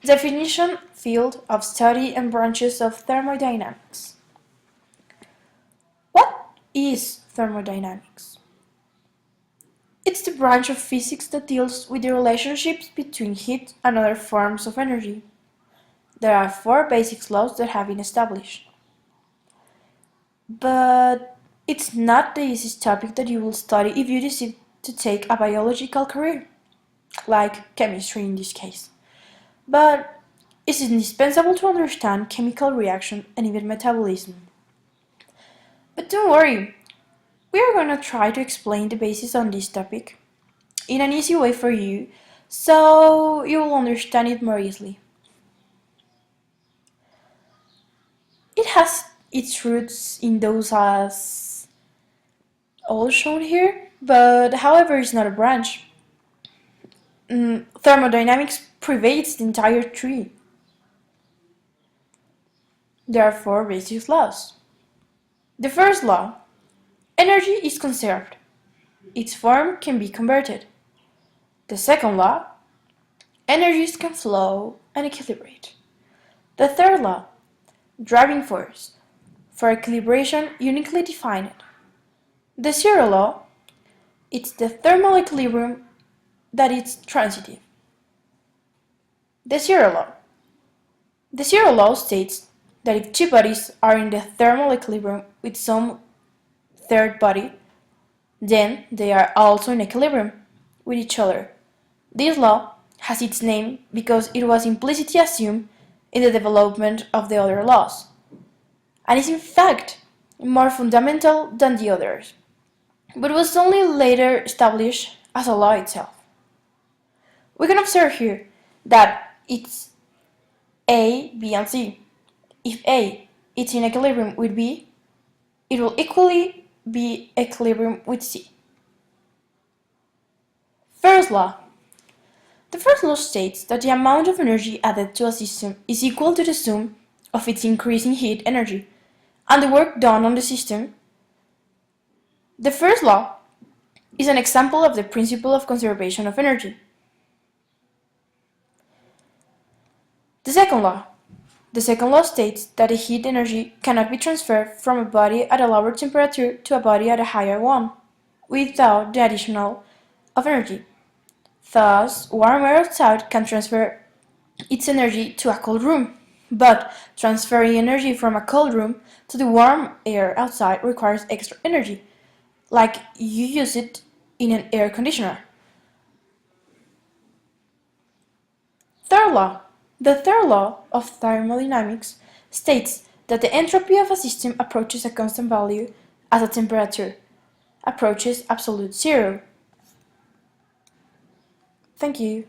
Definition, field of study and branches of thermodynamics. What is thermodynamics? It's the branch of physics that deals with the relationships between heat and other forms of energy. There are four basic laws that have been established. But it's not the easiest topic that you will study if you decide to take a biological career, like chemistry in this case. But it's indispensable to understand chemical reaction and even metabolism. But don't worry, we are going to try to explain the basis on this topic in an easy way for you, so you will understand it more easily. It has its roots in those as all shown here, but however it's not a branch. Thermodynamics pervades the entire tree. There are four basic laws. The first law: energy is conserved. Its form can be converted. The second law: energies can flow and equilibrate. The third law: driving force, for equilibration uniquely defined. The zero law: it's the thermal equilibrium that is transitive. The zero law. The zero law states that if two bodies are in the thermal equilibrium with some third body, then they are also in equilibrium with each other. This law has its name because it was implicitly assumed in the development of the other laws, and is in fact more fundamental than the others, but was only later established as a law itself. We can observe here that it's A, B, and C. If A is in equilibrium with B, it will equally be equilibrium with C. First law. The first law states that the amount of energy added to a system is equal to the sum of its increasing heat energy and the work done on the system. The first law is an example of the principle of conservation of energy. The second law. The second law states that the heat energy cannot be transferred from a body at a lower temperature to a body at a higher one without the additional of energy. Thus, warm air outside can transfer its energy to a cold room, but transferring energy from a cold room to the warm air outside requires extra energy, like you use it in an air conditioner. Third law. The third law of thermodynamics states that the entropy of a system approaches a constant value as the temperature approaches absolute zero. Thank you.